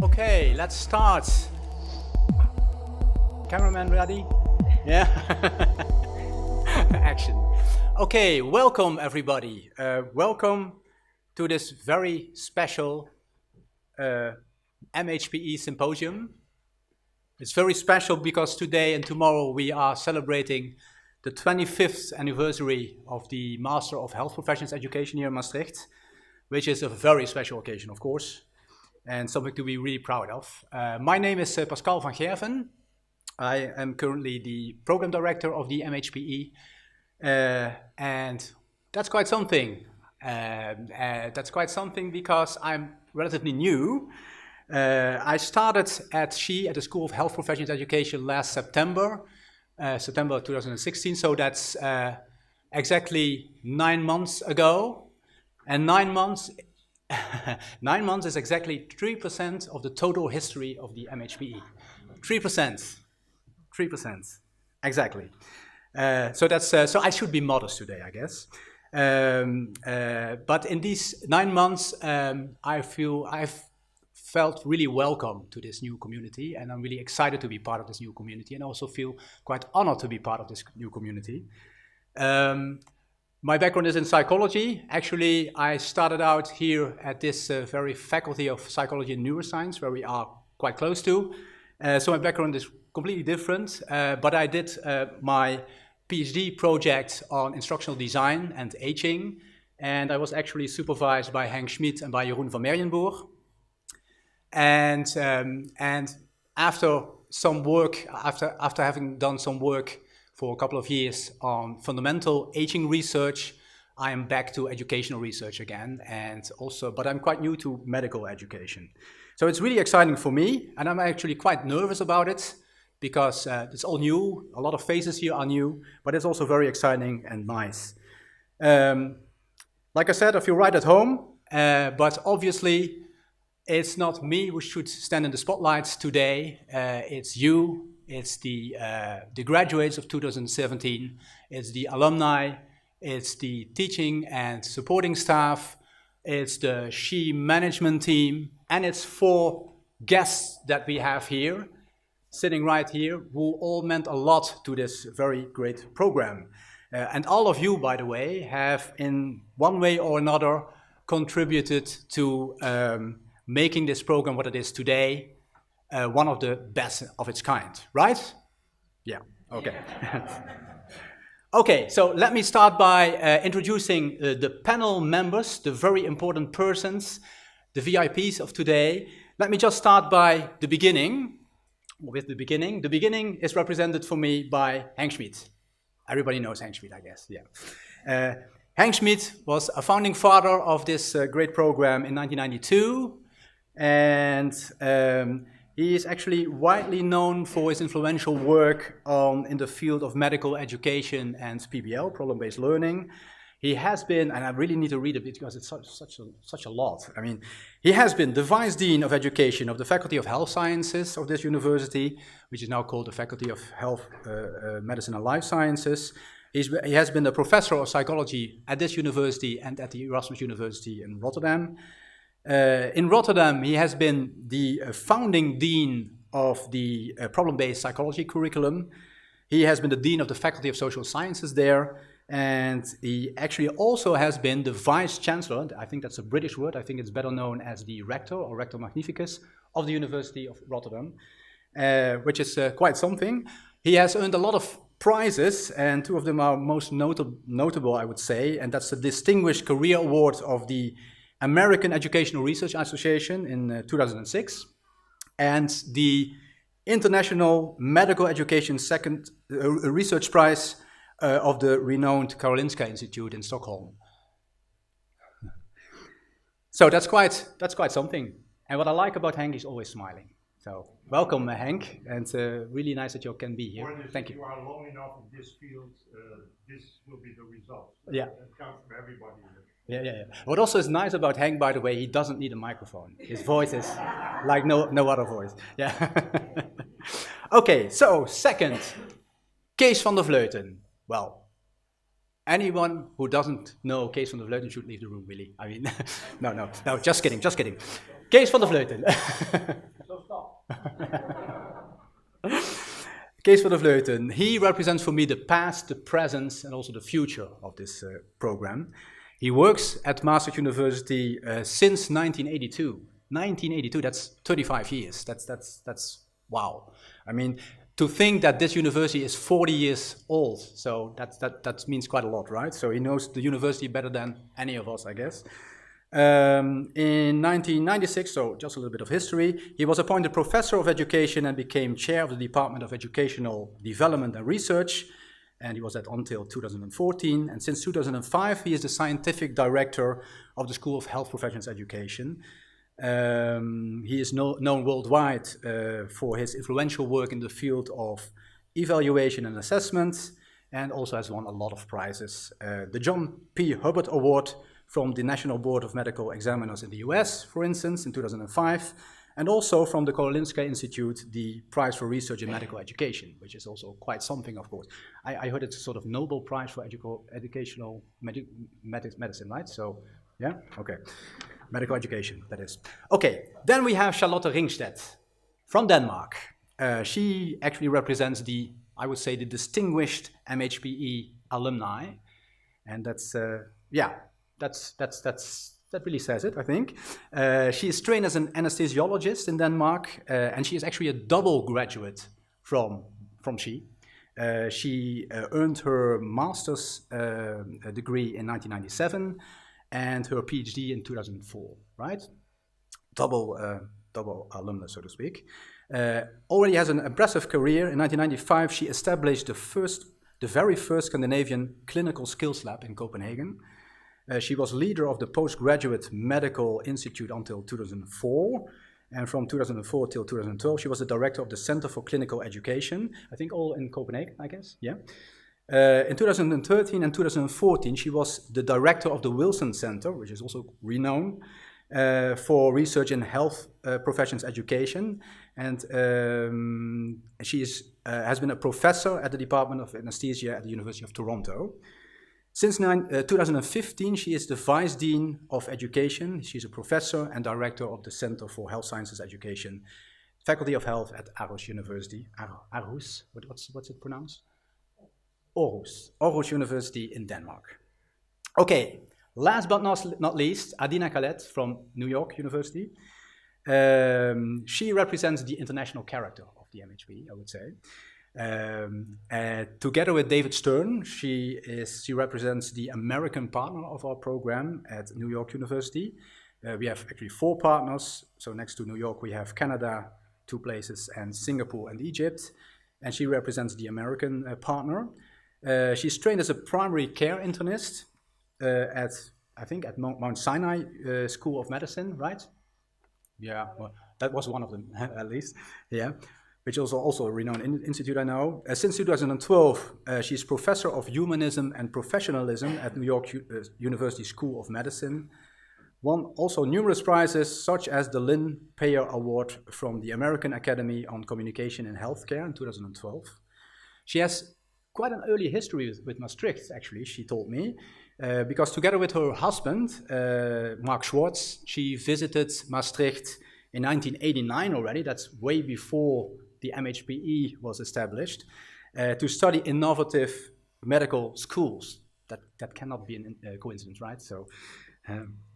Okay, let's start. Cameraman ready? Yeah. Action. Okay, welcome everybody. Welcome to this very special MHPE symposium. It's very special because today and tomorrow we are celebrating the 25th anniversary of the Master of Health Professions Education here in Maastricht, which is a very special occasion, of course, and something to be really proud of. My name is Pascal van Gerven. I am currently the program director of the MHPE, and that's quite something. That's quite something because I'm relatively new. I started at the School of Health Professions Education last September 2016, so that's exactly 9 months ago. And 9 months, 9 months is exactly 3% of the total history of the MHPE. 3%. 3%, exactly. So I should be modest today, I guess. But in these 9 months, I've felt really welcome to this new community, and I'm really excited to be part of this new community, and also feel quite honored to be part of this new community. My background is in psychology. Actually, I started out here at this very faculty of psychology and neuroscience, where we are quite close to. So my background is completely different, but I did my PhD project on instructional design and aging, and I was actually supervised by Henk Schmid and by Jeroen van Merjenboer. And after some work, after having done some work for a couple of years on fundamental aging research, I am back to educational research again, but I'm quite new to medical education. So it's really exciting for me, and I'm actually quite nervous about it, because it's all new, a lot of faces here are new, but it's also very exciting and nice. Like I said, I feel right at home, but obviously it's not me who should stand in the spotlights today. It's you, it's the graduates of 2017, it's the alumni, it's the teaching and supporting staff, it's the SHE management team, and it's 4 guests that we have here, sitting right here, who all meant a lot to this very great program. And all of you, by the way, have in one way or another contributed to making this program what it is today, one of the best of its kind, right? Yeah, okay. Okay, so let me start by introducing the panel members, the very important persons, the VIPs of today. Let me just start by the beginning. With the beginning. The beginning is represented for me by Henk Schmid. Everybody knows Henk Schmid, I guess, yeah. Henk Schmid was a founding father of this great program in 1992, and he is actually widely known for his influential work in the field of medical education and PBL, problem-based learning. He has been, and I really need to read it because it's such a lot. I mean, he has been the Vice Dean of Education of the Faculty of Health Sciences of this university, which is now called the Faculty of Health, Medicine and Life Sciences. He has been a professor of psychology at this university and at the Erasmus University in Rotterdam. In Rotterdam, he has been the founding dean of the problem-based psychology curriculum. He has been the dean of the Faculty of Social Sciences there, and he actually also has been the vice-chancellor, I think that's a British word, I think it's better known as the rector or rector magnificus of the University of Rotterdam, which is quite something. He has earned a lot of prizes, and 2 of them are most notable, I would say, and that's the Distinguished Career Award of the American Educational Research Association in 2006, and the International Medical Education Second Research Prize of the renowned Karolinska Institute in Stockholm. So that's quite something. And what I like about Henk is always smiling. So welcome, Henk, and really nice that you can be here. Thank you. If you are long enough in this field, this will be the result. Yeah. It comes from everybody. Yeah. What also is nice about Henk, by the way, he doesn't need a microphone. His voice is like no other voice. Yeah. Okay, so second, Kees van der Vleuten. Well, anyone who doesn't know Kees van der Vleuten should leave the room, really. I mean, no, just kidding. Kees van der Vleuten. So stop. Kees van der Vleuten. He represents for me the past, the present, and also the future of this program. He works at Maastricht University since 1982. 1982, that's 35 years. That's wow. I mean, to think that this university is 40 years old, so that means quite a lot, right? So he knows the university better than any of us, I guess. In 1996, so just a little bit of history, he was appointed Professor of Education and became Chair of the Department of Educational Development and Research, and he was that until 2014. And since 2005, he is the Scientific Director of the School of Health Professions Education. He is known worldwide for his influential work in the field of evaluation and assessment, and also has won a lot of prizes. The John P. Hubbard Award from the National Board of Medical Examiners in the US, for instance, in 2005, and also from the Karolinska Institute, the Prize for Research in Medical Education, which is also quite something, of course. I heard it's a sort of Nobel Prize for educational medicine, right? So, yeah, okay. Medical education, that is. Okay, then we have Charlotte Ringstedt from Denmark. She actually represents the, I would say, the distinguished MHPE alumni, and that's, yeah, that really says it, I think. She is trained as an anesthesiologist in Denmark, and she is actually a double graduate from SHE. She earned her master's degree in 1997 and her PhD in 2004, right? Double alumnus, so to speak. Already has an impressive career. In 1995, she established the very first Scandinavian clinical skills lab in Copenhagen. She was leader of the Postgraduate Medical Institute until 2004, and from 2004 till 2012, she was the director of the Center for Clinical Education, I think all in Copenhagen, I guess, yeah. In 2013 and 2014, she was the director of the Wilson Center, which is also renowned for research in health professions education, and she has been a professor at the Department of Anesthesia at the University of Toronto. Since 2015, she is the Vice Dean of Education. She's a professor and director of the Center for Health Sciences Education, Faculty of Health at Aarhus University. Aarhus, what's it pronounced? Aarhus University in Denmark. Okay, last but not least, Adina Khaled from New York University. She represents the international character of the MHP, I would say. Together with David Stern, she represents the American partner of our program at New York University. We have actually 4 partners. So next to New York, we have Canada, 2 places, and Singapore and Egypt. And she represents the American partner. She's trained as a primary care internist at Mount Sinai School of Medicine, right? Yeah, well, that was one of them, at least. Yeah. Which is also a renowned institute, I know. Since 2012, she's professor of humanism and professionalism at New York University School of Medicine. Won also numerous prizes, such as the Lynn Payer Award from the American Academy on Communication in Healthcare in 2012. She has quite an early history with Maastricht, actually, she told me, because together with her husband, Mark Schwartz, she visited Maastricht in 1989 already. That's way before the MHPE was established, to study innovative medical schools. That cannot be a coincidence, right? So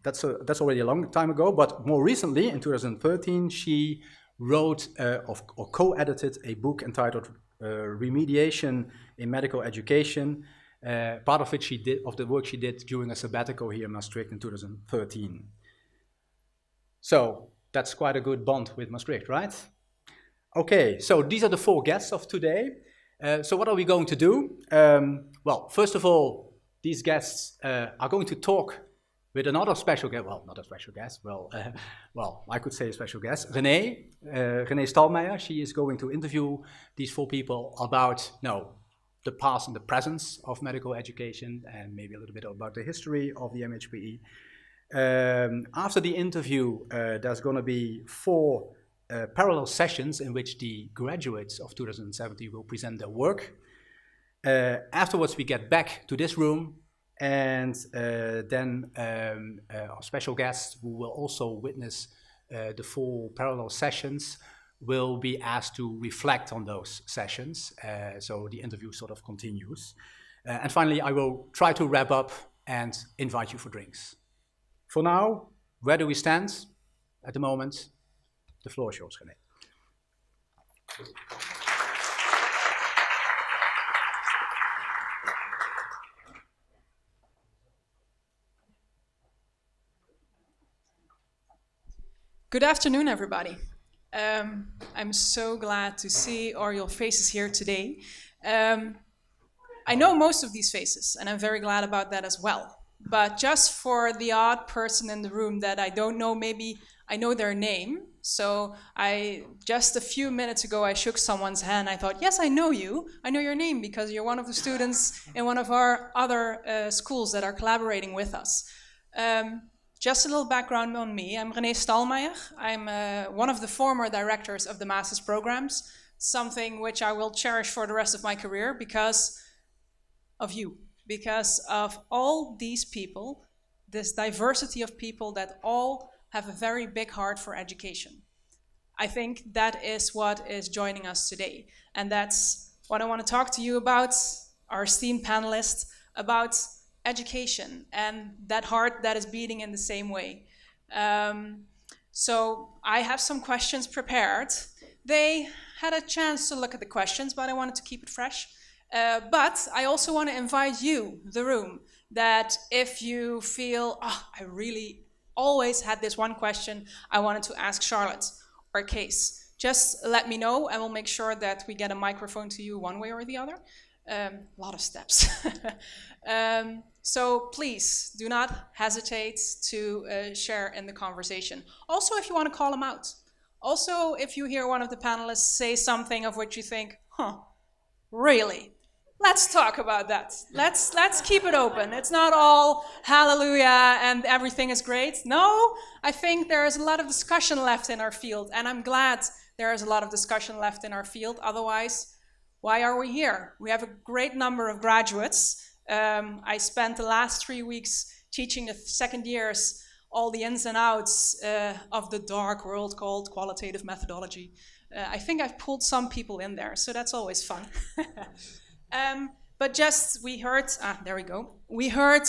that's already a long time ago. But more recently, in 2013, she wrote or co-edited a book entitled Remediation in Medical Education. Part of the work she did during a sabbatical here in Maastricht in 2013. So that's quite a good bond with Maastricht, right? Okay, so these are the 4 guests of today. So what are we going to do? Well, first of all, these guests are going to talk with another special guest. Well, not a special guest. Well, I could say a special guest. Renee Stalmeyer. She is going to interview these 4 people about the past and the present of medical education, and maybe a little bit about the history of the MHPE. After the interview, there's going to be 4 parallel sessions in which the graduates of 2017 will present their work. Afterwards, we get back to this room, and then our special guest, who will also witness the 4 parallel sessions will be asked to reflect on those sessions. So the interview sort of continues. And finally, I will try to wrap up and invite you for drinks. For now, where do we stand at the moment? The floor is yours, René. Good afternoon, everybody. I'm so glad to see all your faces here today. I know most of these faces, and I'm very glad about that as well. But just for the odd person in the room that I don't know, maybe I know their name. So just a few minutes ago, I shook someone's hand. I thought, yes, I know you. I know your name because you're one of the students in one of our other schools that are collaborating with us. Just a little background on me. I'm René Stalmeyer. I'm one of the former directors of the master's programs, something which I will cherish for the rest of my career because of you, because of all these people, this diversity of people that all have a very big heart for education. I think that is what is joining us today. And that's what I want to talk to you about, our esteemed panelists, about education and that heart that is beating in the same way. So I have some questions prepared. They had a chance to look at the questions, but I wanted to keep it fresh. But I also want to invite you, the room, that if you feel, I really always had this one question I wanted to ask Charlotte or Kees, just let me know and we'll make sure that we get a microphone to you one way or the other. A lot of steps. So please do not hesitate to share in the conversation. Also, if you want to call them out. Also, if you hear one of the panelists say something of which you think, really? Let's talk about that. Let's keep it open. It's not all hallelujah and everything is great. No, I think there is a lot of discussion left in our field, and I'm glad there is a lot of discussion left in our field. Otherwise, why are we here? We have a great number of graduates. I spent the last 3 weeks teaching the second years all the ins and outs of the dark world called qualitative methodology. I think I've pulled some people in there, so that's always fun. But just, we heard, there we go. We heard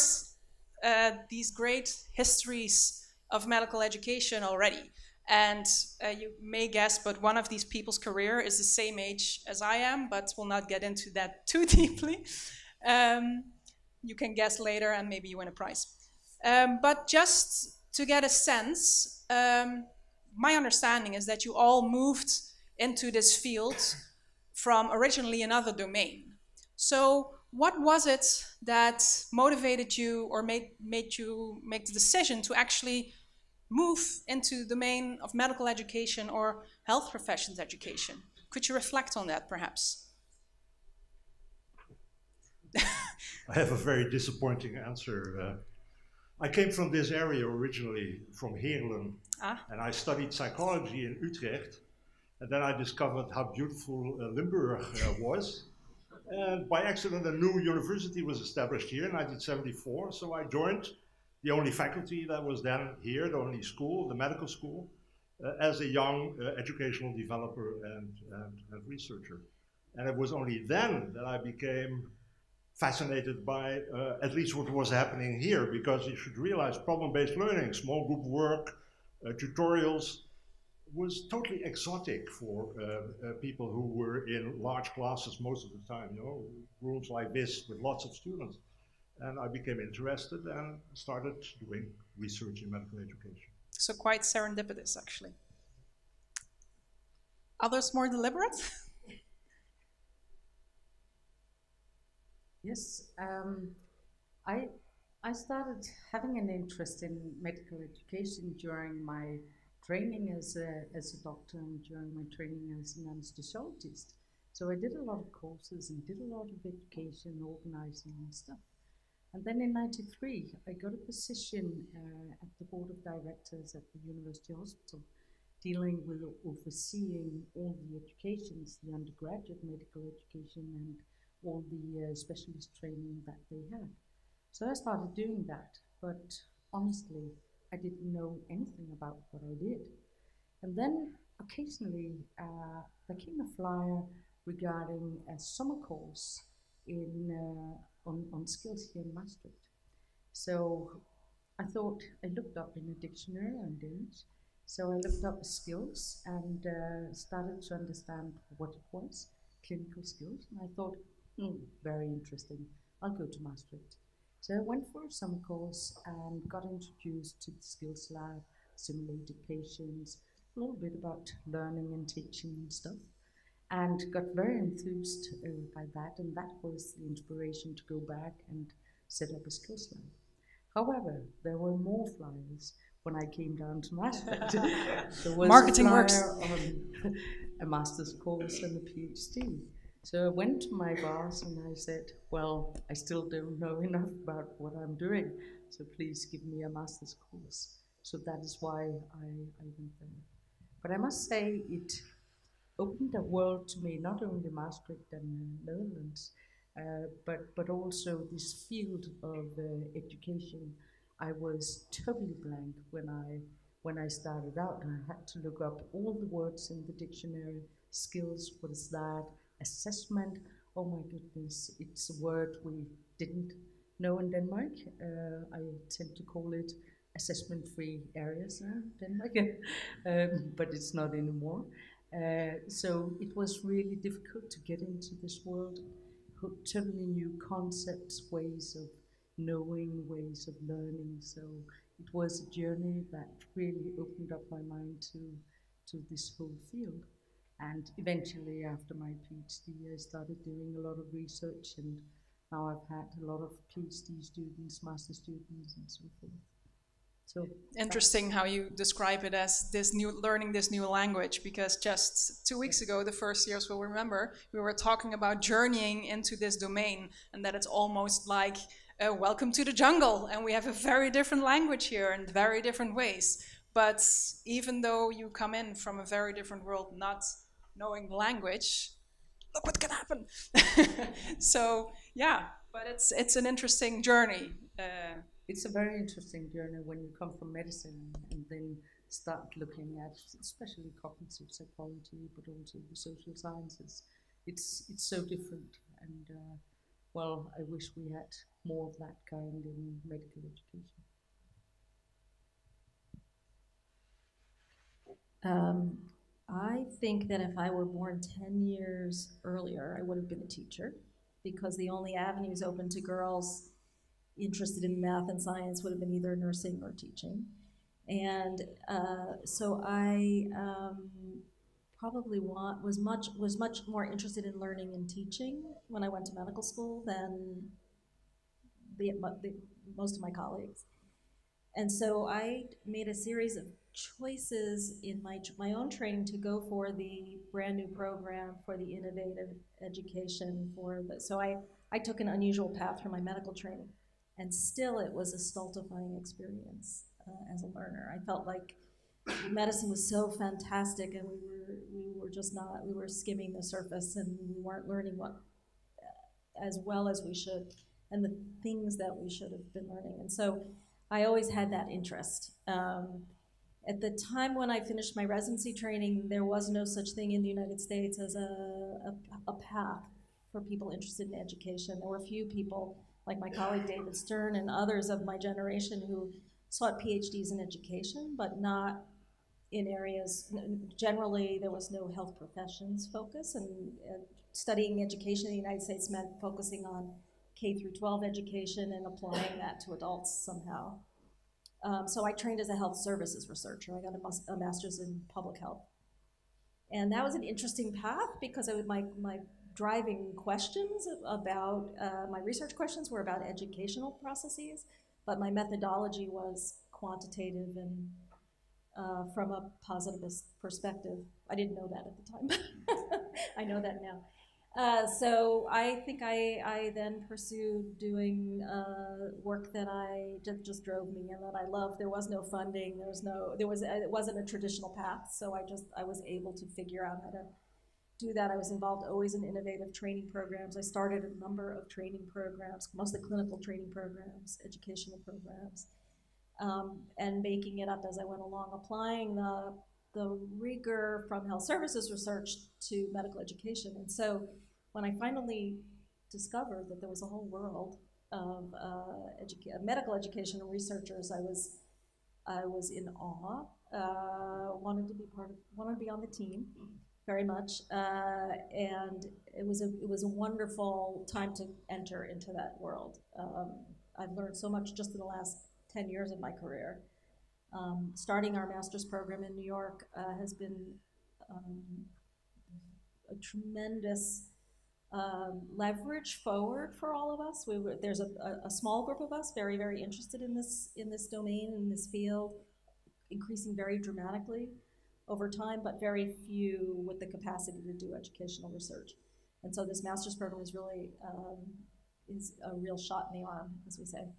these great histories of medical education already. And you may guess, but one of these people's career is the same age as I am, but we'll not get into that too deeply. You can guess later and maybe you win a prize. But just to get a sense, my understanding is that you all moved into this field from originally another domain. So what was it that motivated you or made you make the decision to actually move into the domain of medical education or health professions education? Could you reflect on that, perhaps? I have a very disappointing answer. I came from this area originally, from Heerlen, and I studied psychology in Utrecht, and then I discovered how beautiful Limburg was. And by accident, a new university was established here in 1974, so I joined the only faculty that was then here, the only school, the medical school, as a young educational developer and researcher. And it was only then that I became fascinated by at least what was happening here, because you should realize problem-based learning, small group work, tutorials, was totally exotic for people who were in large classes most of the time, you know, rooms like this with lots of students. And I became interested and started doing research in medical education. So quite serendipitous, actually. Others more deliberate? Yes, I started having an interest in medical education during my training as a doctor and during my training as an anesthesiologist. So I did a lot of courses and did a lot of education, organizing and stuff. And then in '93, I got a position at the board of directors at the University Hospital, dealing with overseeing all the educations, the undergraduate medical education and all the specialist training that they had. So I started doing that, but honestly, I didn't know anything about what I did. And then occasionally there came a flyer regarding a summer course on skills here in Maastricht. So I thought, I looked up in a dictionary on Danish. So I looked up skills and started to understand what it was, clinical skills. And I thought, very interesting. I'll go to Maastricht. So I went for a summer course and got introduced to the skills lab, simulated patients, a little bit about learning and teaching and stuff, and got very enthused by that, and that was the inspiration to go back and set up a skills lab. However, there were more flyers when I came down to Maastricht. There was Marketing a flyer works. on a master's course and a PhD. So I went to my boss and I said, well, I still don't know enough about what I'm doing, so please give me a master's course. So that is why I went there. But I must say it opened a world to me, not only Maastricht and the Netherlands, but also this field of education. I was totally blank when I started out. I had to look up all the words in the dictionary. Skills, what is that? Assessment, oh my goodness, it's a word we didn't know in Denmark. I tend to call it assessment-free areas now in Denmark, but it's not anymore. So it was really difficult to get into this world. Totally new concepts, ways of knowing, ways of learning. So it was a journey that really opened up my mind to this whole field. And eventually, after my PhD, I started doing a lot of research, and now I've had a lot of PhD students, master students, and so forth. So interesting how you describe it as learning this new language, because just 2 weeks ago, the first years will remember, we were talking about journeying into this domain, and that it's almost like welcome to the jungle, and we have a very different language here in very different ways. But even though you come in from a very different world, not knowing the language, look what can happen. So yeah, but it's an interesting journey. It's a very interesting journey when you come from medicine and then start looking at especially cognitive psychology, but also the social sciences. It's so different, and well, I wish we had more of that kind in medical education. I think that if I were born 10 years earlier, I would have been a teacher, because the only avenues open to girls interested in math and science would have been either nursing or teaching. And so I probably was much more interested in learning and teaching when I went to medical school than most of my colleagues. And so I made a series of choices in my own training to go for the brand new program for the innovative education so I took an unusual path for my medical training, and still it was a stultifying experience as a learner. I felt like medicine was so fantastic, and we were skimming the surface, and we weren't learning as well as we should, and the things that we should have been learning. And so I always had that interest. At the time when I finished my residency training, there was no such thing in the United States as a path for people interested in education. There were a few people, like my colleague David Stern and others of my generation, who sought PhDs in education, but not in areas. Generally, there was no health professions focus, and studying education in the United States meant focusing on K through 12 education and applying that to adults somehow. So I trained as a health services researcher. I got a master's in public health. And that was an interesting path, because my driving questions about, my research questions were about educational processes, but my methodology was quantitative and from a positivist perspective. I didn't know that at the time. I know that now. So I think I then pursued doing work that just drove me and that I loved. There was no funding. It wasn't a traditional path. So I was able to figure out how to do that. I was involved always in innovative training programs. I started a number of training programs, mostly clinical training programs, educational programs, and making it up as I went along, applying the the rigor from health services research to medical education. And so when I finally discovered that there was a whole world of medical education researchers, I was in awe. Wanted to be on the team very much, and it was a wonderful time to enter into that world. I've learned so much just in the last 10 years of my career. Starting our master's program in New York has been a tremendous leverage forward for all of us. There's a small group of us very, very interested in this domain, in this field, increasing very dramatically over time, but very few with the capacity to do educational research. And so this master's program is really is a real shot in the arm, as we say,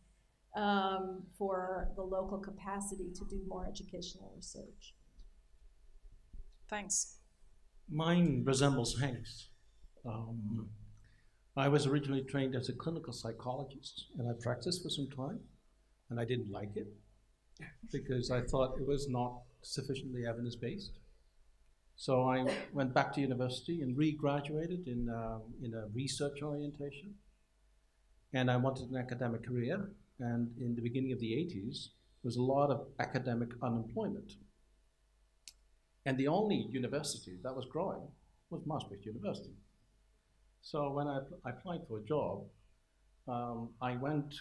for the local capacity to do more educational research. Thanks. Mine resembles Hank's. I was originally trained as a clinical psychologist, and I practiced for some time, and I didn't like it because I thought it was not sufficiently evidence-based. So I went back to university and re-graduated in a research orientation, and I wanted an academic career. And in the beginning of the 80s, there was a lot of academic unemployment. And the only university that was growing was Maastricht University. So when I applied for a job, I went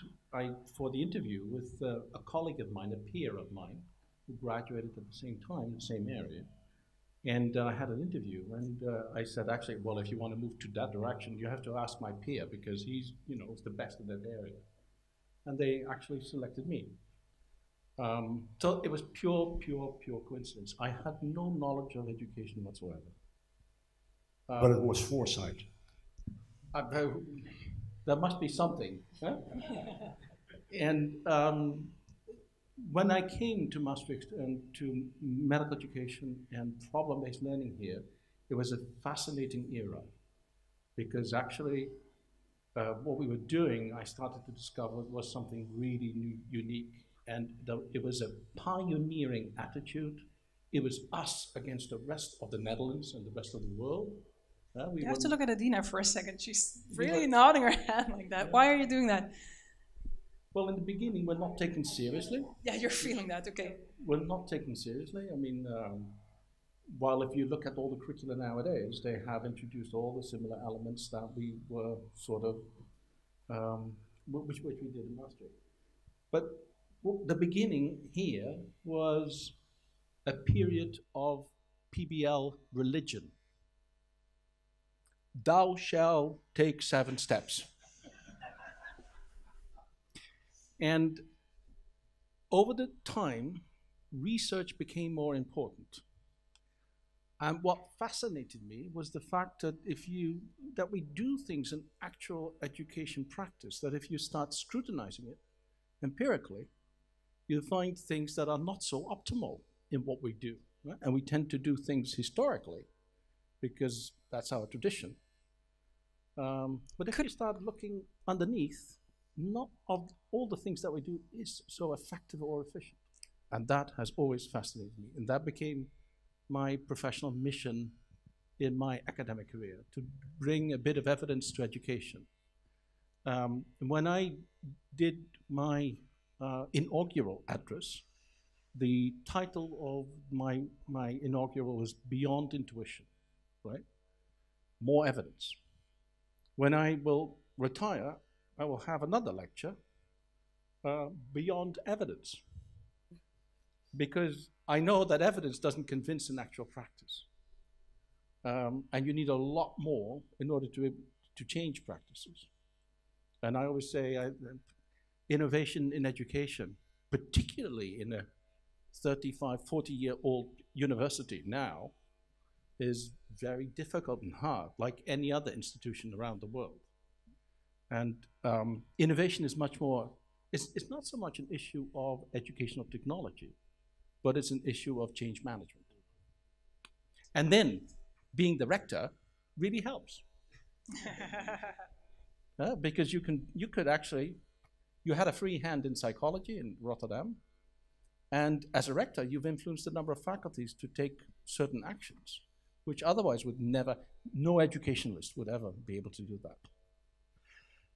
for the interview with a colleague of mine, a peer of mine, who graduated at the same time in the same area. And I had an interview, and I said, actually, well, if you want to move to that direction, you have to ask my peer, because he's, is the best in that area. And they actually selected me. So it was pure coincidence. I had no knowledge of education whatsoever. But it was foresight. There must be something. Huh? And when I came to Maastricht and to medical education and problem-based learning here, it was a fascinating era, because actually what we were doing, I started to discover, was something really new, unique, and it was a pioneering attitude. It was us against the rest of the Netherlands and the rest of the world. You have to look at Adina for a second. She's really nodding her head like that. Yeah. Why are you doing that? Well, in the beginning, we're not taken seriously. Yeah, you're feeling that, okay. We're not taken seriously. I mean, while if you look at all the curricula nowadays, they have introduced all the similar elements that we were sort of, which we did in Maastricht. But the beginning here was a period of PBL religion. Thou shalt take 7 steps. And over the time, research became more important. And what fascinated me was the fact that that we do things in actual education practice, that if you start scrutinizing it empirically, you find things that are not so optimal in what we do. Right? And we tend to do things historically, because that's our tradition. But if you start looking underneath, not of all the things that we do is so effective or efficient. And that has always fascinated me. And that became my professional mission in my academic career, to bring a bit of evidence to education. When I did my inaugural address, the title of my inaugural was Beyond Intuition, right? More evidence. When I will retire, I will have another lecture, Beyond Evidence, because I know that evidence doesn't convince in actual practice. And you need a lot more in order to change practices. And I always say innovation in education, particularly in a 35, 40-year-old university now, is very difficult and hard, like any other institution around the world. And innovation is much more, it's not so much an issue of educational technology, but it's an issue of change management. And then being the rector really helps. Because you could actually, you had a free hand in psychology in Rotterdam, And as a rector, you've influenced a number of faculties to take certain actions, which otherwise would never, no educationalist would ever be able to do that.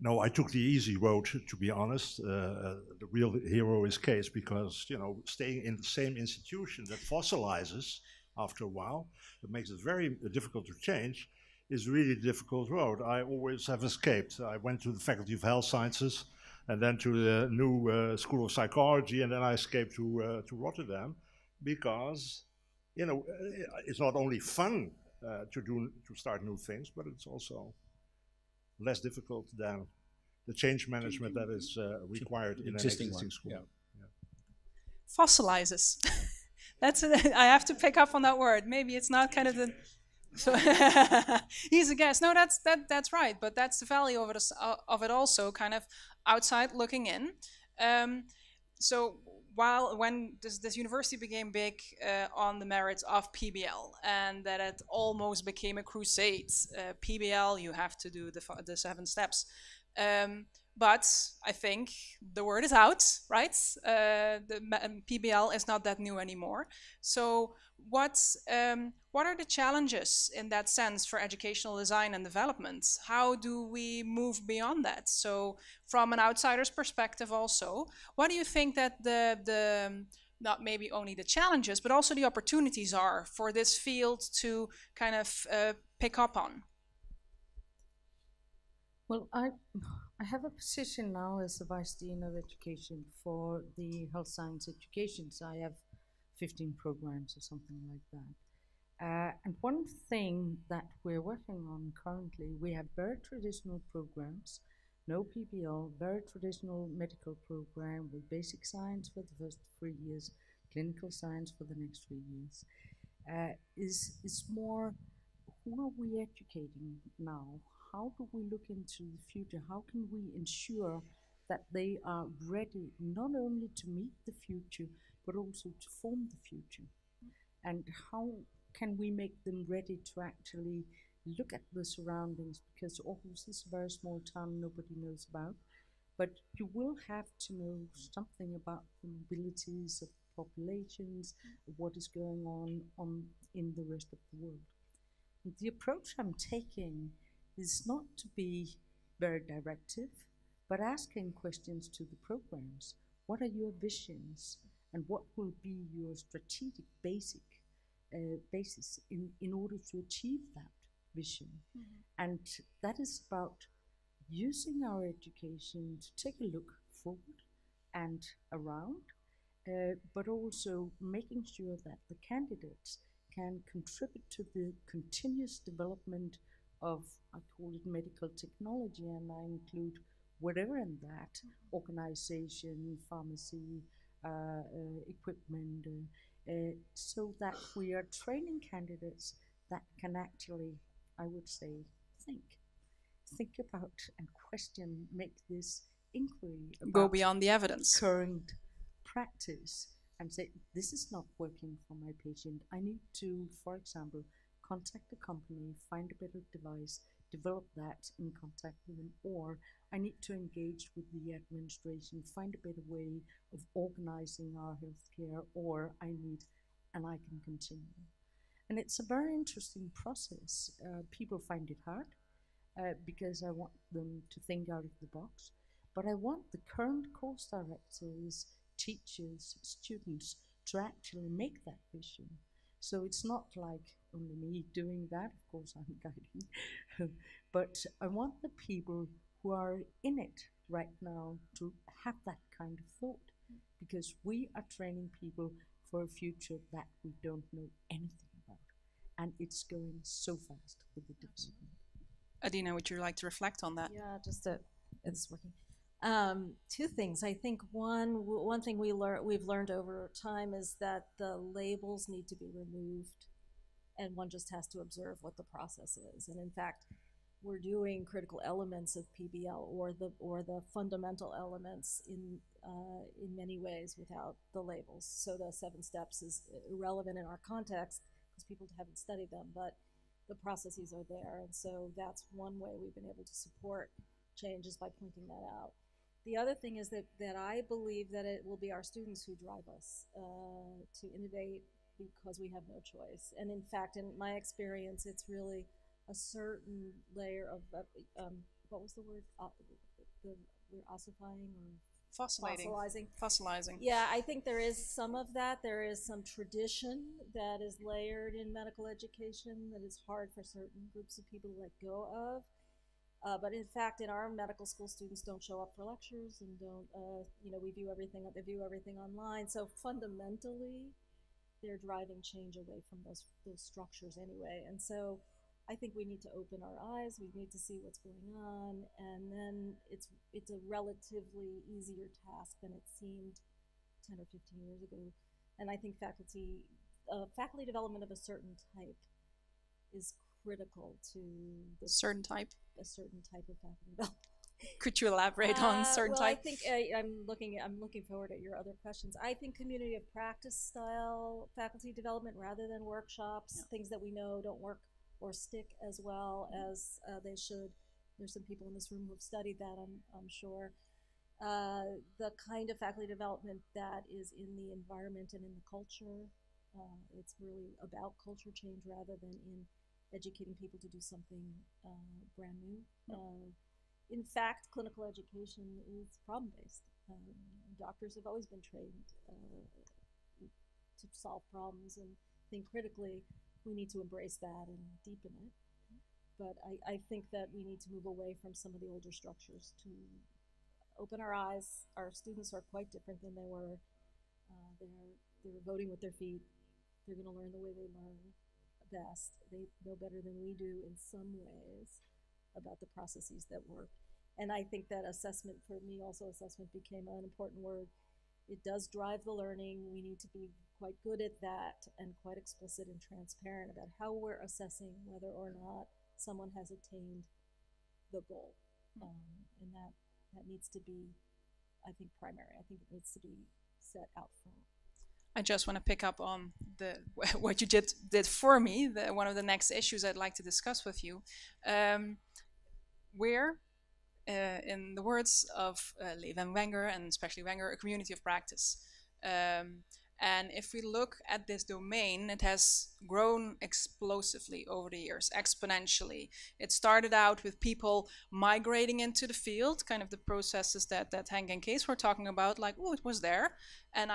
No, I took the easy road, to be honest. The real hero is Case, because, you know, staying in the same institution that fossilizes after a while, it makes it very difficult to change, is really a difficult road. I always have escaped. I went to the Faculty of Health Sciences, and then to the new School of Psychology, and then I escaped to Rotterdam, because, you know, it's not only fun to start new things, but it's also less difficult than the change management that is required in an existing school. Yeah. Fossilizes. That's it. I have to pick up on that word. Maybe it's not kind of the. So he's a guest. No, that's right. But that's the value of it also, kind of outside looking in. So when this university became big on the merits of PBL, and that it almost became a crusade. PBL, you have to do the 7 steps. But I think the word is out, right? PBL is not that new anymore. So what are the challenges in that sense for educational design and development? How do we move beyond that? So from an outsider's perspective also, what do you think that the not maybe only the challenges, but also the opportunities are for this field to kind of pick up on? Well, I have a position now as the Vice Dean of Education for the Health Science Education. So I have 15 programs or something like that. And one thing that we're working on currently, we have very traditional programs, no PBL, very traditional medical program with basic science for the first 3 years, clinical science for the next 3 years. Is more, who are we educating now? How do we look into the future? How can we ensure that they are ready not only to meet the future, but also to form the future? And how can we make them ready to actually look at the surroundings? Because Aarhus is a very small town nobody knows about, but you will have to know something about the mobilities of populations, what is going on in the rest of the world. And the approach I'm taking is not to be very directive, but asking questions to the programs. What are your visions, and what will be your strategic basis in order to achieve that vision? Mm-hmm. And that is about using our education to take a look forward and around, but also making sure that the candidates can contribute to the continuous development of, I call it medical technology, and I include whatever in that, organization, pharmacy, equipment, so that we are training candidates that can actually, I would say, think about and question, make this inquiry about go beyond the evidence, current practice, and say, this is not working for my patient. I need to, for example, contact the company, find a better device, develop that in contact with them, or I need to engage with the administration, find a better way of organizing our healthcare, or I need, and I can continue. And it's a very interesting process. People find it hard because I want them to think out of the box, but I want the current course directors, teachers, students to actually make that vision. So it's not like only me doing that, of course I'm guiding, but I want the people who are in it right now to have that kind of thought, because we are training people for a future that we don't know anything about. And it's going so fast with the development. Adina, would you like to reflect on that? Yeah, it's working. 2 things. I think one thing we've learned over time is that the labels need to be removed, and one just has to observe what the process is. And in fact, we're doing critical elements of PBL or the fundamental elements in many ways without the labels. So the 7 steps is irrelevant in our context because people haven't studied them, but the processes are there. And so that's one way we've been able to support changes by pointing that out. The other thing is that I believe that it will be our students who drive us to innovate because we have no choice. And in fact, in my experience, it's really a certain layer of, what was the word? We're ossifying or Fossilizing. Yeah, I think there is some of that. There is some tradition that is layered in medical education that is hard for certain groups of people to let go of. But in fact, in our medical school, students don't show up for lectures and don't, they view everything online. So fundamentally, they're driving change away from those structures anyway. And so I think we need to open our eyes. We need to see what's going on, and then it's a relatively easier task than it seemed 10 or 15 years ago. And I think faculty development of a certain type is critical to a certain type of faculty development. Could you elaborate on certain type? I think I'm looking forward at your other questions. I think community of practice style faculty development rather than workshops, things that we know don't work or stick as well as they should. There's some people in this room who have studied that, I'm sure. The kind of faculty development that is in the environment and in the culture. It's really about culture change rather than in educating people to do something brand new. In fact, clinical education is problem-based. Doctors have always been trained to solve problems and think critically. We need to embrace that and deepen it. But I think that we need to move away from some of the older structures to open our eyes. Our students are quite different than they were. They're voting with their feet. They're going to learn the way they learn best. They know better than we do in some ways about the processes that work. And I think that assessment, for me also, assessment became an important word. It does drive the learning. We need to be quite good at that and quite explicit and transparent about how we're assessing whether or not someone has attained the goal. And that needs to be, I think, primary. I think it needs to be set out front. I just want to pick up on what you did for me. One of the next issues I'd like to discuss with you. We're, in the words of Lev and Wenger, and especially Wenger, a community of practice. And if we look at this domain, it has grown explosively over the years, exponentially. It started out with people migrating into the field, kind of the processes that Henk and Kees were talking about, like, oh, it was there. And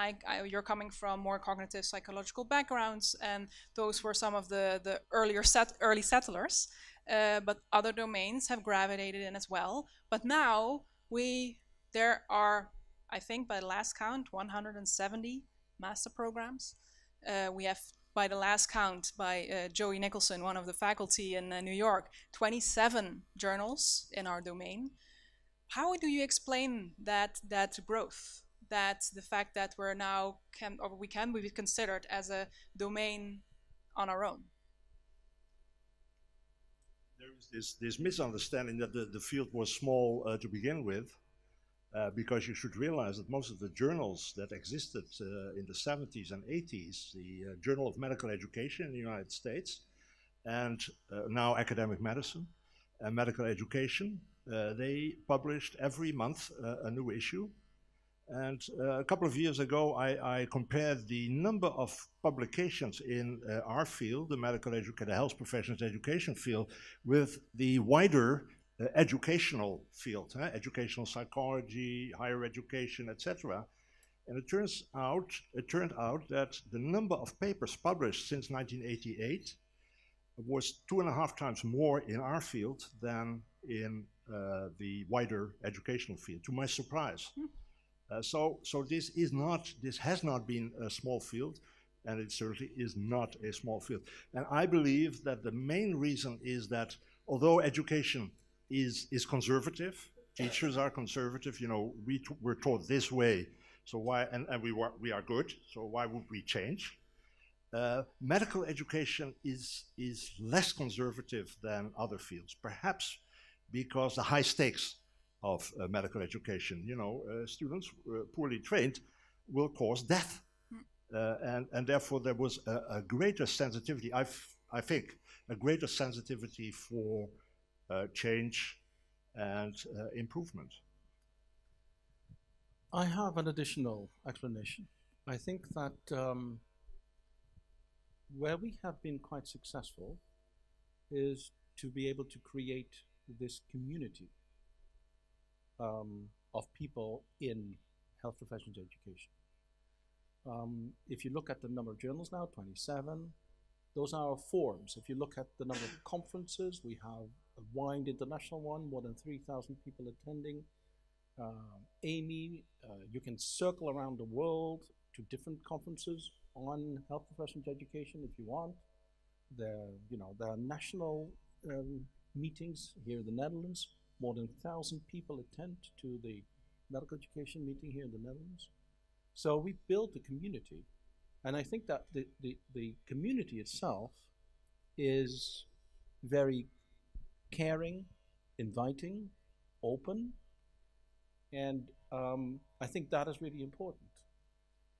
you're coming from more cognitive psychological backgrounds, and those were some of the early settlers. But other domains have gravitated in as well. But now there are, I think by the last count, 170 master programs. We have, by the last count, by Joey Nicholson, one of the faculty in New York, 27 journals in our domain. How do you explain that growth? That the fact that we're now we can be considered as a domain on our own? There is this misunderstanding that the field was small to begin with. Because you should realize that most of the journals that existed in the 70s and 80s, the Journal of Medical Education in the United States, and now Academic Medicine and Medical Education, they published every month a new issue. And a couple of years ago, I compared the number of publications in our field, the health professions education field, with the wider educational field, educational psychology, higher education, etc. And it turned out that the number of papers published since 1988 was 2.5 times more in our field than in the wider educational field, to my surprise. So this has not been a small field, and it certainly is not a small field. And I believe that the main reason is that although education is conservative. Teachers are conservative. We're taught this way, so why? And we are good. So why would we change? Medical education is less conservative than other fields, perhaps because the high stakes of medical education. Students poorly trained will cause death, and therefore there was a greater sensitivity. I think a greater sensitivity for change and improvement. I have an additional explanation. I think that where we have been quite successful is to be able to create this community of people in health professions education. If you look at the number of journals now, 27, those are our forums. If you look at the number of conferences, we have a wide international one, more than 3,000 people attending. Amy, you can circle around the world to different conferences on health professions education if you want. There are national meetings here in the Netherlands. More than 1,000 people attend to the medical education meeting here in the Netherlands. So we built a community, and I think that the community itself is very caring, inviting, open, and I think that is really important.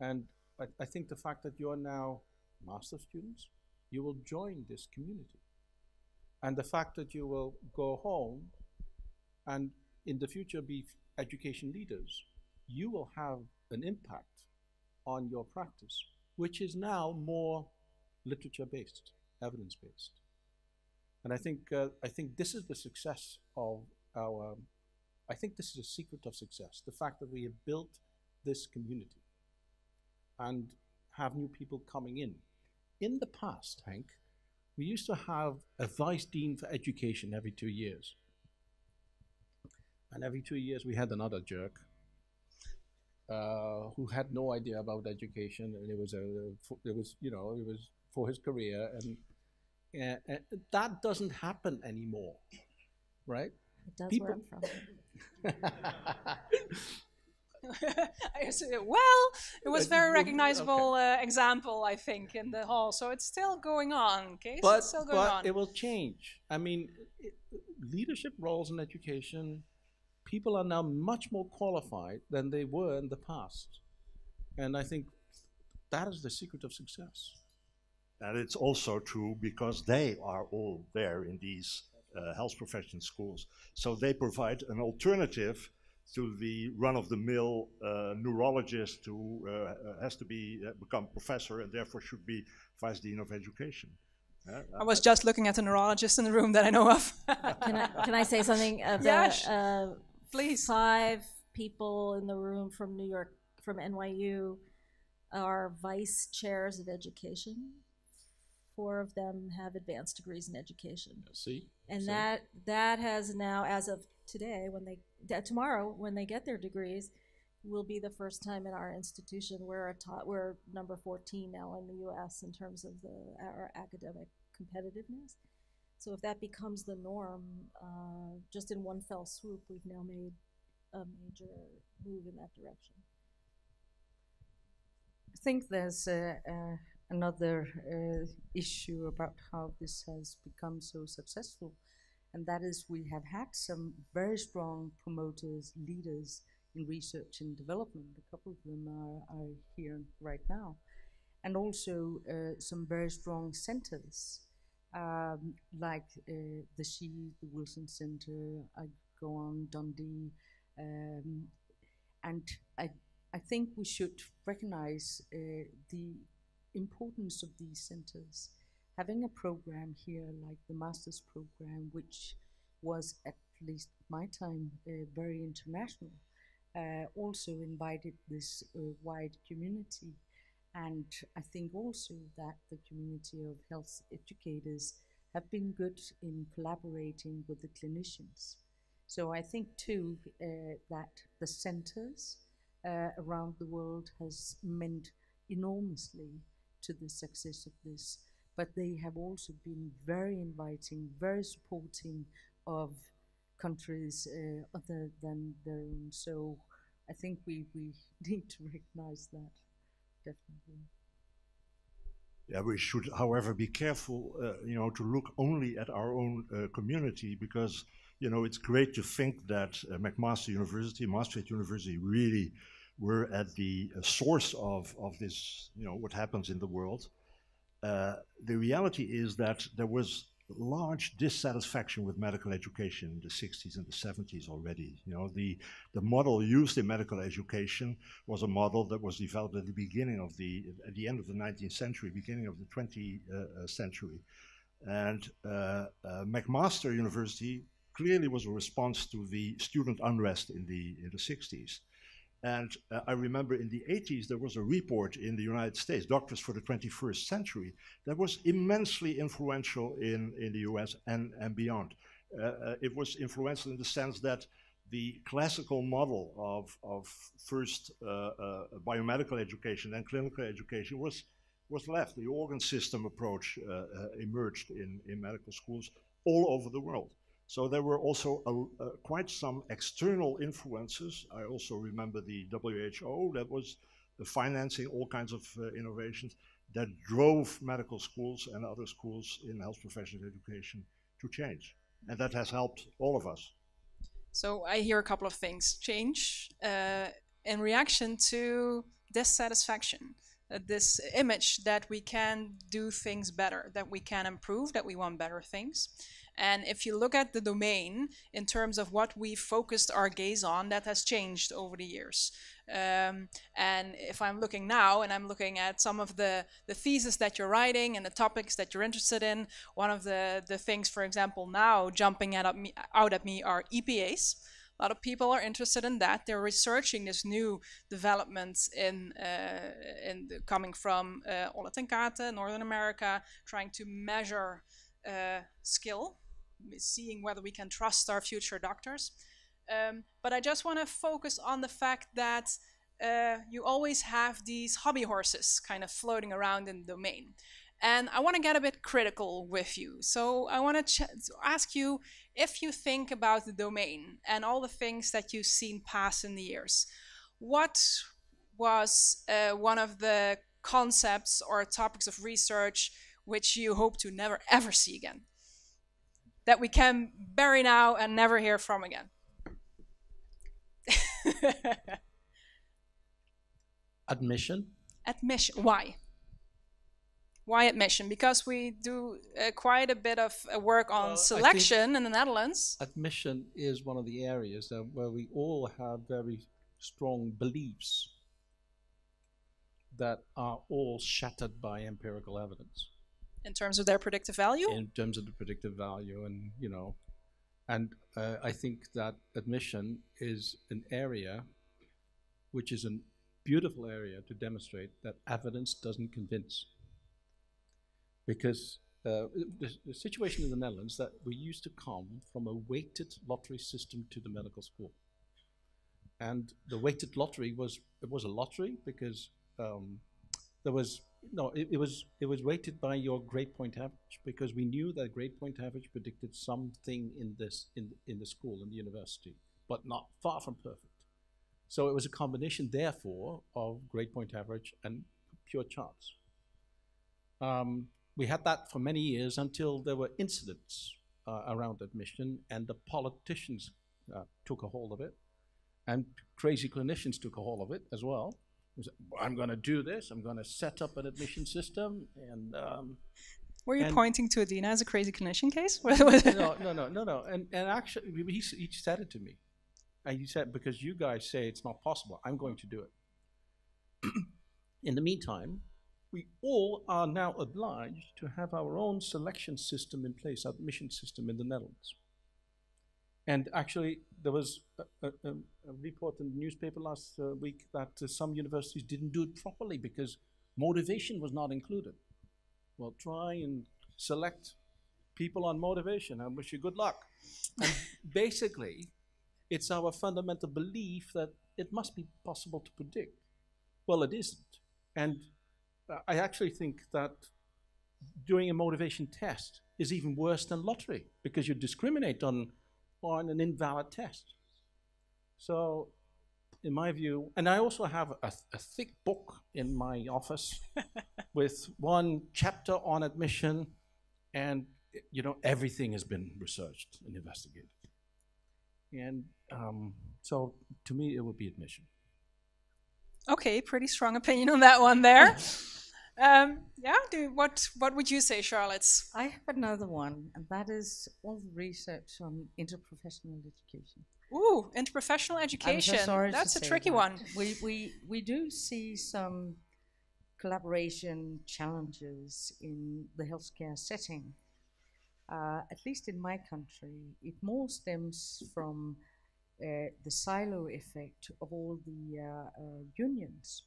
And I think the fact that you're now master's students, you will join this community. And the fact that you will go home and in the future be education leaders, you will have an impact on your practice, which is now more literature-based, evidence-based. And I think this is the success of our, I think this is a secret of success, the fact that we have built this community and have new people coming in. In the past, Henk, we used to have a vice dean for education every 2 years. And every 2 years we had another jerk who had no idea about education, and it was for his career, and that doesn't happen anymore, right? It does where I'm from. Well, it was very recognizable example, I think, in the hall. So it's still going on, okay? So it's still going on. It will change. I mean, leadership roles in education, people are now much more qualified than they were in the past. And I think that is the secret of success. And it's also true because they are all there in these health profession schools. So they provide an alternative to the run-of-the-mill neurologist who has to become professor and therefore should be vice dean of education. I was just looking at a neurologist in the room that I know of. Can I say something? Please. 5 people in the room from New York, from NYU, are vice chairs of education. 4 of them have advanced degrees in education. See? And that has now, as of today, tomorrow, when they get their degrees, will be the first time in our institution we're number 14 now in the U.S. in terms of our academic competitiveness. So if that becomes the norm, just in one fell swoop, we've now made a major move in that direction. I think there's another issue about how this has become so successful, and that is we have had some very strong promoters, leaders in research and development. A couple of them are here right now, and also some very strong centers like the She, the Wilson Center, I go on, Dundee, and I think we should recognize the importance of these centers. Having a program here like the master's program, which was at least my time very international, also invited this wide community. And I think also that the community of health educators have been good in collaborating with the clinicians. So I think too that the centers around the world has meant enormously to the success of this, but they have also been very inviting, very supporting of countries other than their own. So I think we need to recognize that, definitely. Yeah, we should, however, be careful, to look only at our own community, because, it's great to think that Maastricht University really were at the source of this, what happens in the world. The reality is that there was large dissatisfaction with medical education in the 60s and the 70s already. You know, the model used in medical education was a model that was developed at the end of the 19th century, beginning of the 20th century. And Maastricht University clearly was a response to the student unrest in the 60s. And I remember in the 80s, there was a report in the United States, Doctors for the 21st Century, that was immensely influential in the US and beyond. It was influential in the sense that the classical model of first biomedical education and clinical education was left. The organ system approach emerged in medical schools all over the world. So there were also quite some external influences. I also remember the WHO that was financing all kinds of innovations that drove medical schools and other schools in health professional education to change. And that has helped all of us. So I hear a couple of things. Change in reaction to dissatisfaction. This image that we can do things better, that we can improve, that we want better things. And if you look at the domain in terms of what we focused our gaze on, that has changed over the years. And if I'm looking now and I'm looking at some of the theses that you're writing and the topics that you're interested in, one of the things, for example, now jumping out at me are EPAs. A lot of people are interested in that. They're researching this new developments coming from Ollet and Kate, Northern America, trying to measure skill, seeing whether we can trust our future doctors. But I just want to focus on the fact that you always have these hobby horses kind of floating around in the domain. And I want to get a bit critical with you. So I want to ask you, if you think about the domain and all the things that you've seen pass in the years, what was one of the concepts or topics of research which you hope to never ever see again, that we can bury now and never hear from again? Admission. Admission. Why? Why admission? Because we do quite a bit of work on selection in the Netherlands. Admission is one of the areas where we all have very strong beliefs that are all shattered by empirical evidence. In terms of their predictive value? In terms of the predictive value, and you know, and I think that admission is an area which is a beautiful area to demonstrate that evidence doesn't convince. Because the situation in the Netherlands that we used to come from a weighted lottery system to the medical school, and the weighted lottery was a lottery because it was weighted by your grade point average, because we knew that grade point average predicted something in the school, in the university, but not far from perfect. So it was a combination, therefore, of grade point average and pure chance. We had that for many years until there were incidents around admission, and the politicians took a hold of it, and crazy clinicians took a hold of it as well. I'm going to do this. I'm going to set up an admission system. And were you pointing to Adina as a crazy clinician case? No. And actually, he said it to me. And he said, because you guys say it's not possible, I'm going to do it. In the meantime, we all are now obliged to have our own selection system in place, admission system in the Netherlands. And actually, there was a report in the newspaper last week that some universities didn't do it properly because motivation was not included. Well, try and select people on motivation. I wish you good luck. And basically, it's our fundamental belief that it must be possible to predict. Well, it isn't. And I actually think that doing a motivation test is even worse than lottery, because you discriminate on an invalid test. So, in my view, and I also have a thick book in my office with one chapter on admission, and you know, everything has been researched and investigated. And so, to me, it would be admission. Okay, pretty strong opinion on that one there. What would you say, Charlotte? I have another one, and that is all the research on interprofessional education. Ooh, interprofessional education. I'm so sorry That's to a say tricky that. one. We do see some collaboration challenges in the healthcare setting. At least in my country, it more stems from the silo effect of all the unions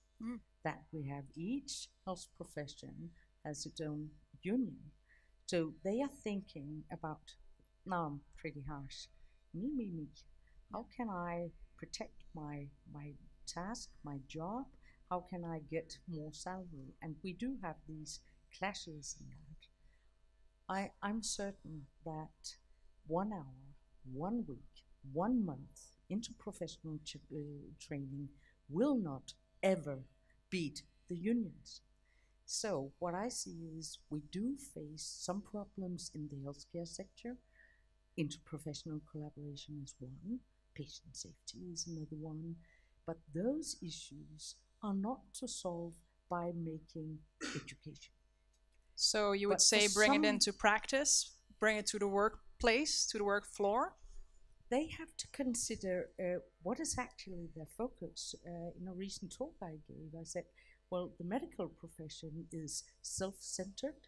that we have. Each health profession has its own union. So they are thinking about, now I'm pretty harsh, me. How can I protect my task, my job? How can I get more salary? And we do have these clashes in that. I'm certain that 1 hour, 1 week, 1 month interprofessional training will not ever beat the unions. So what I see is we do face some problems in the healthcare sector. Interprofessional collaboration is one, patient safety is another one, but those issues are not to solve by making education. So you would say bring it into practice, bring it to the workplace, to the work floor? They have to consider what is actually their focus. In a recent talk I gave, I said, well, the medical profession is self-centered.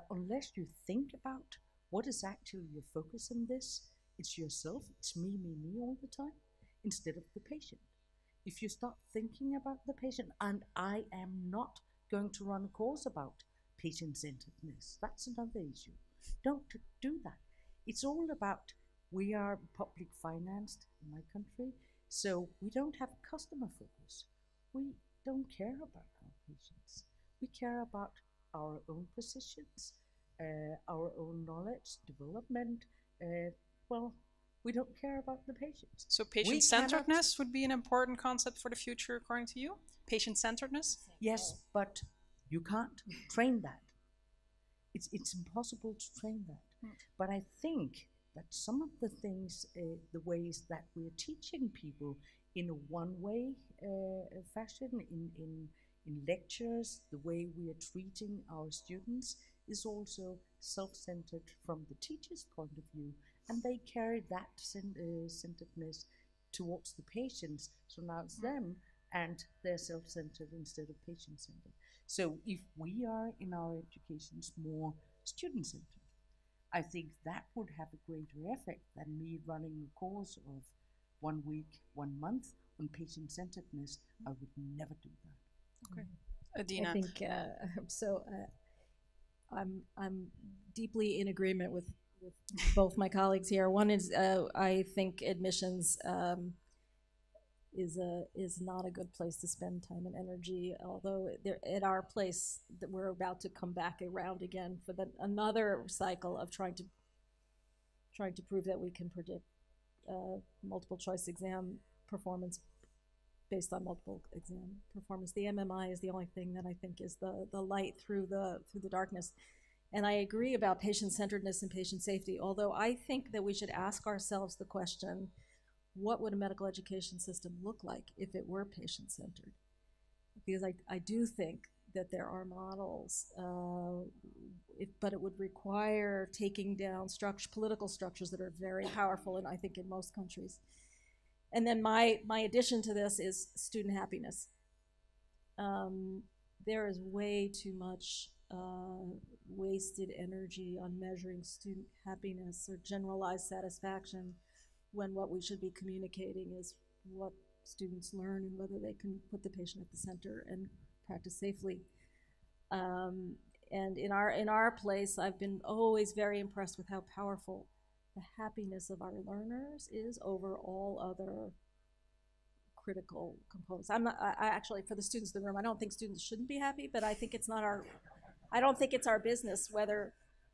Unless you think about what is actually your focus in this, it's yourself, it's me all the time, instead of the patient. If you start thinking about the patient, and I am not going to run a course about patient-centeredness, that's another issue. Don't do that. It's all about, we are public financed in my country, so we don't have customer focus. We don't care about our patients. We care about our own positions, our own knowledge, development. We don't care about the patients. So patient-centeredness would be an important concept for the future, according to you? Patient-centeredness? Yes, but you can't train that. It's impossible to train that. But I think that some of the things, the ways that we're teaching people in a one-way fashion, in lectures, the way we are treating our students is also self-centered from the teacher's point of view, and they carry that centeredness towards the patients. So now it's them, and they're self-centered instead of patient-centered. So if we are in our educations more student-centered, I think that would have a greater effect than me running a course of 1 week, 1 month on patient-centeredness. I would never do that. Okay. Adina. I think so. I'm deeply in agreement with both my colleagues here. One is I think admissions is not a good place to spend time and energy. Although at our place that we're about to come back around again for another cycle of trying to prove that we can predict multiple choice exam performance based on multiple exam performance. The MMI is the only thing that I think is the light through the darkness. And I agree about patient-centeredness and patient safety, although I think that we should ask ourselves the question, what would a medical education system look like if it were patient-centered? Because I do think that there are models, but it would require taking down political structures that are very powerful, and I think in most countries. And then my addition to this is student happiness. There is way too much wasted energy on measuring student happiness or generalized satisfaction when what we should be communicating is what students learn and whether they can put the patient at the center and practice safely. And in our place, I've been always very impressed with how powerful the happiness of our learners is over all other critical components. I actually, for the students in the room, I don't think students shouldn't be happy, but I think I don't think it's our business whether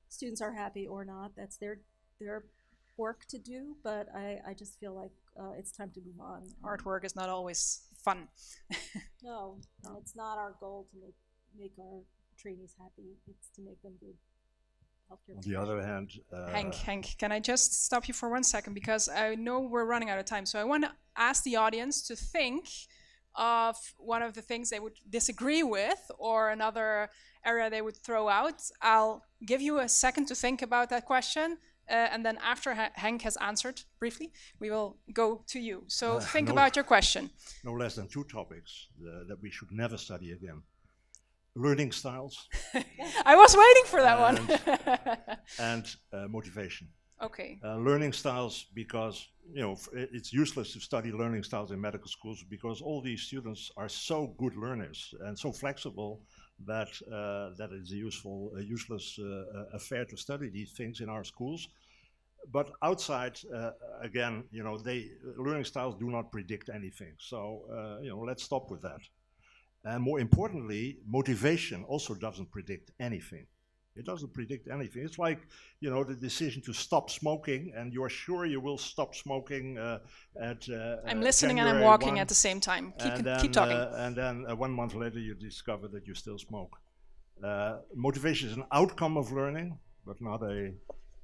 students are happy or not. That's their work to do, but I just feel like it's time to move on. Artwork is not always fun. No, it's not our goal to make our trainees happy. It's to make them good healthcare. On the other hand, Henk, can I just stop you for 1 second, because I know we're running out of time. So I want to ask the audience to think of one of the things they would disagree with or another area they would throw out, I'll give you a second to think about that question. And then after Henk has answered briefly, we will go to you. So think about your question. No less than two topics that we should never study again. Learning styles. I was waiting for that one. and motivation. Okay. Learning styles, because it's useless to study learning styles in medical schools because all these students are so good learners and so flexible that that is a useless affair to study these things in our schools. But outside, again, learning styles do not predict anything. So let's stop with that. And more importantly, motivation also doesn't predict anything. It doesn't predict anything. It's like, the decision to stop smoking, and you're sure you will stop smoking at I'm listening January and I'm walking 1, at the same time. Then, keep talking. And then 1 month later, you discover that you still smoke. Motivation is an outcome of learning, but not a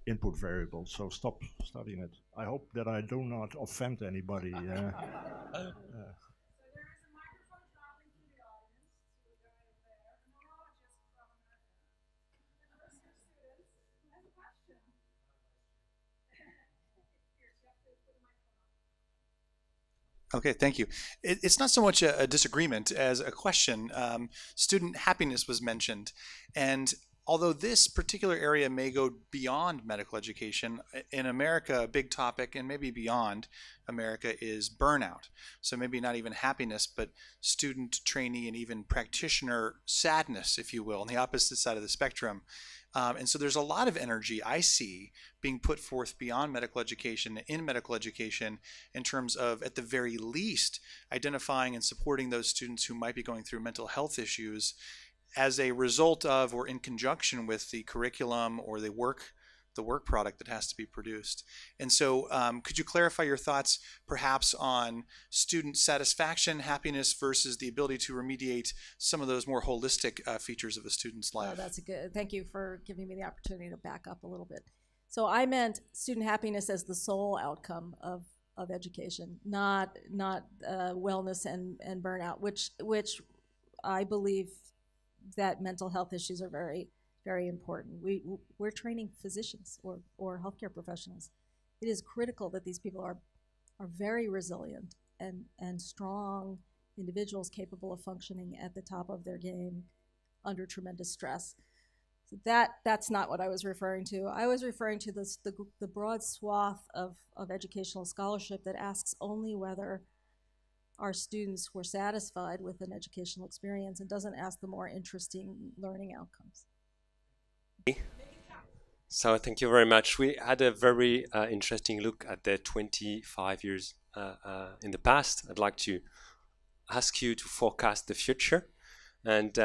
input variable. So stop studying it. I hope that I do not offend anybody. Okay, thank you. It's not so much a disagreement as a question. Student happiness was mentioned, and although this particular area may go beyond medical education, in America, a big topic, and maybe beyond America, is burnout. So maybe not even happiness, but student, trainee, and even practitioner sadness, if you will, on the opposite side of the spectrum. And so there's a lot of energy I see being put forth beyond medical education, in medical education, in terms of, at the very least, identifying and supporting those students who might be going through mental health issues as a result of or in conjunction with the curriculum or the work product that has to be produced. And so could you clarify your thoughts perhaps on student satisfaction, happiness versus the ability to remediate some of those more holistic features of a student's life? Oh, that's a good, thank you for giving me the opportunity to back up a little bit. So I meant student happiness as the sole outcome of education, not wellness and burnout, which I believe that mental health issues are very, very important. We're training physicians or healthcare professionals. It is critical that these people are very resilient and strong individuals capable of functioning at the top of their game under tremendous stress. So that's not what I was referring to. I was referring to the broad swath of educational scholarship that asks only whether our students were satisfied with an educational experience and doesn't ask the more interesting learning outcomes. So thank you very much. We had a very interesting look at the 25 years in the past. I'd like to ask you to forecast the future and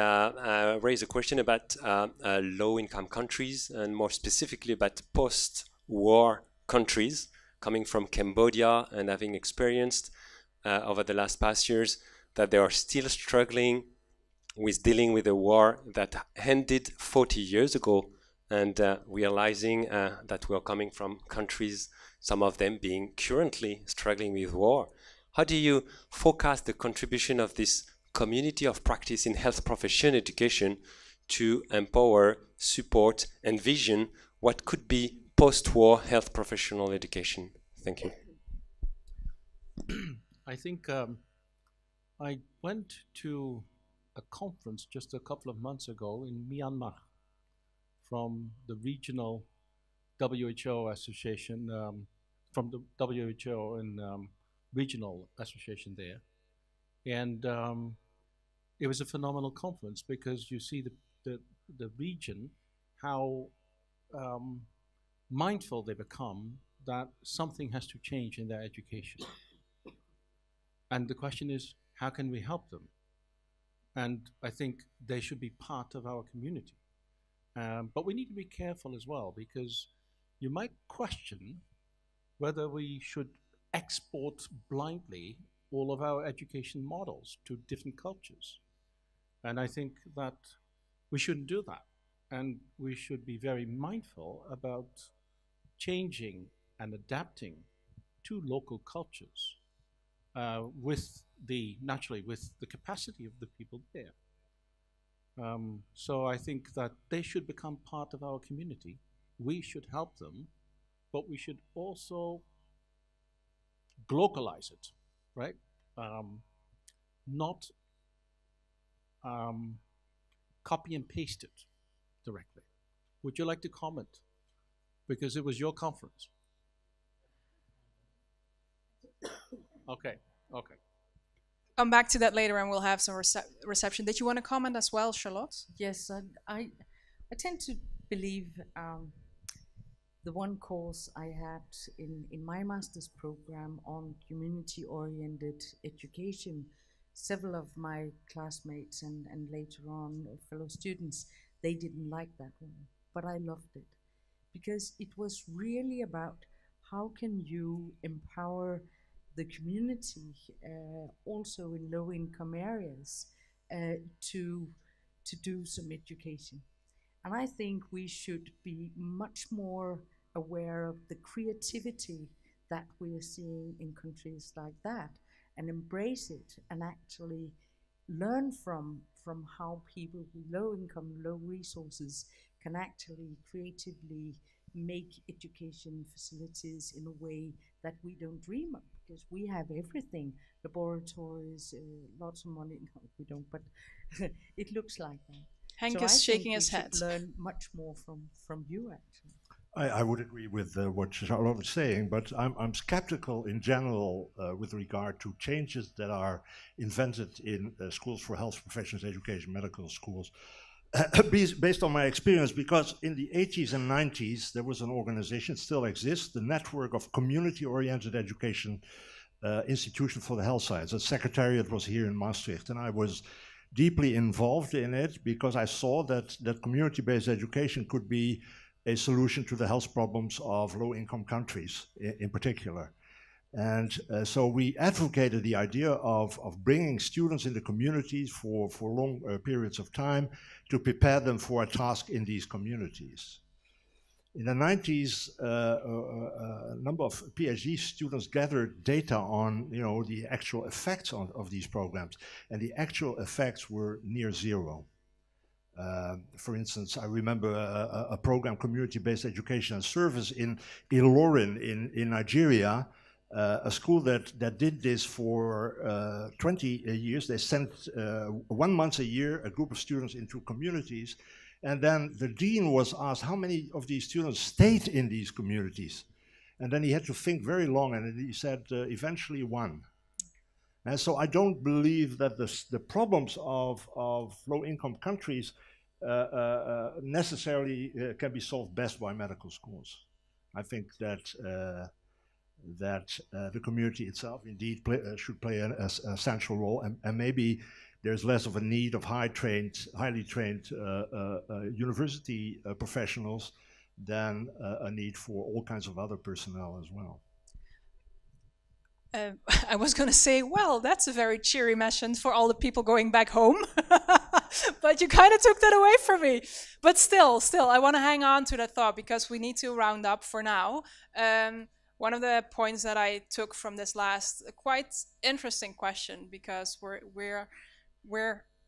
raise a question about low-income countries and more specifically about post-war countries, coming from Cambodia and having experienced over the past years that they are still struggling with dealing with a war that ended 40 years ago, and realizing that we are coming from countries, some of them being currently struggling with war. How do you forecast the contribution of this community of practice in health profession education to empower, support, and vision what could be post-war health professional education? Thank you. I think I went to a conference just a couple of months ago in Myanmar from the regional WHO association, from the WHO and regional association there. And it was a phenomenal conference because you see the region, how mindful they become that something has to change in their education. And the question is, how can we help them? And I think they should be part of our community. But we need to be careful as well, because you might question whether we should export blindly all of our education models to different cultures. And I think that we shouldn't do that. And we should be very mindful about changing and adapting to local cultures with naturally with the capacity of the people there. So I think that they should become part of our community. We should help them, but we should also globalize it, right? Not copy and paste it directly. Would you like to comment? Because it was your conference. Okay. Come back to that later and we'll have some reception. Did you want to comment as well, Charlotte? Yes, I tend to believe the one course I had in my master's program on community-oriented education, several of my classmates and later on fellow students, they didn't like that one, but I loved it because it was really about how can you empower the community, also in low-income areas, to do some education. And I think we should be much more aware of the creativity that we are seeing in countries like that and embrace it and actually learn from how people with low income, low resources can actually creatively make education facilities in a way that we don't dream of, because we have everything, laboratories, lots of money. No, we don't, but it looks like that. Hank So is I shaking think his we head. should learn much more from you, actually. I would agree with what Charlotte was saying, but I'm skeptical in general with regard to changes that are invented in schools for health professions education, medical schools, based on my experience, because in the 80s and 90s, there was an organization, still exists, the Network of Community-Oriented Education Institution for the Health Science. The secretariat was here in Maastricht, and I was deeply involved in it because I saw that community-based education could be a solution to the health problems of low-income countries in particular. And so we advocated the idea of bringing students in the communities for long periods of time to prepare them for a task in these communities. In the 90s, a number of PhD students gathered data on the actual effects of these programs, and the actual effects were near zero. For instance, I remember a program, community-based education and service in Ilorin in Nigeria, a school that did this for 20 years. They sent 1 month a year a group of students into communities, and then the dean was asked how many of these students stayed in these communities. And then he had to think very long, and he said eventually one. And so I don't believe that the problems of low-income countries necessarily can be solved best by medical schools. I think that the community itself indeed should play a central role, and maybe there's less of a need of highly trained university professionals than a need for all kinds of other personnel as well. I was going to say, well, that's a very cheery message for all the people going back home. But you kind of took that away from me. But still, I want to hang on to that thought because we need to round up for now. One of the points that I took from this last quite interesting question, because we're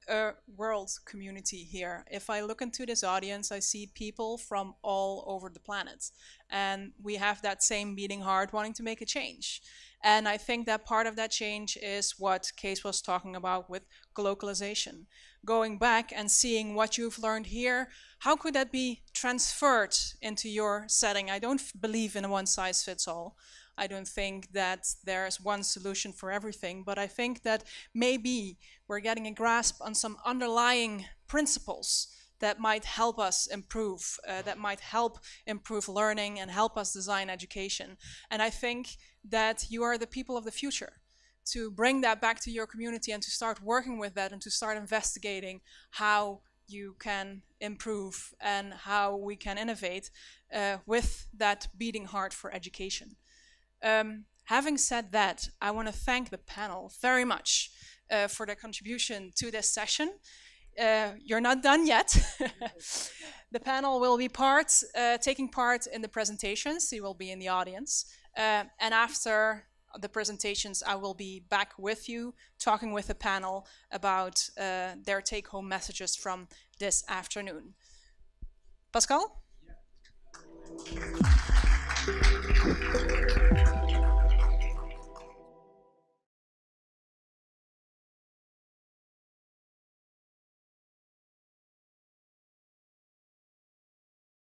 a world community here. If I look into this audience, I see people from all over the planet. And we have that same beating heart wanting to make a change. And I think that part of that change is what Kees was talking about with globalization. Going back and seeing what you've learned here, how could that be transferred into your setting? I don't believe in a one-size-fits-all. I don't think that there's one solution for everything, but I think that maybe we're getting a grasp on some underlying principles that might help us improve, that might help improve learning and help us design education. And I think that you are the people of the future to bring that back to your community and to start working with that and to start investigating how you can improve and how we can innovate with that beating heart for education. Having said that, I want to thank the panel very much for their contribution to this session. You're not done yet. The panel will be taking part in the presentations. You will be in the audience. And after the presentations, I will be back with you, talking with the panel about their take-home messages from this afternoon. Pascal? Yeah.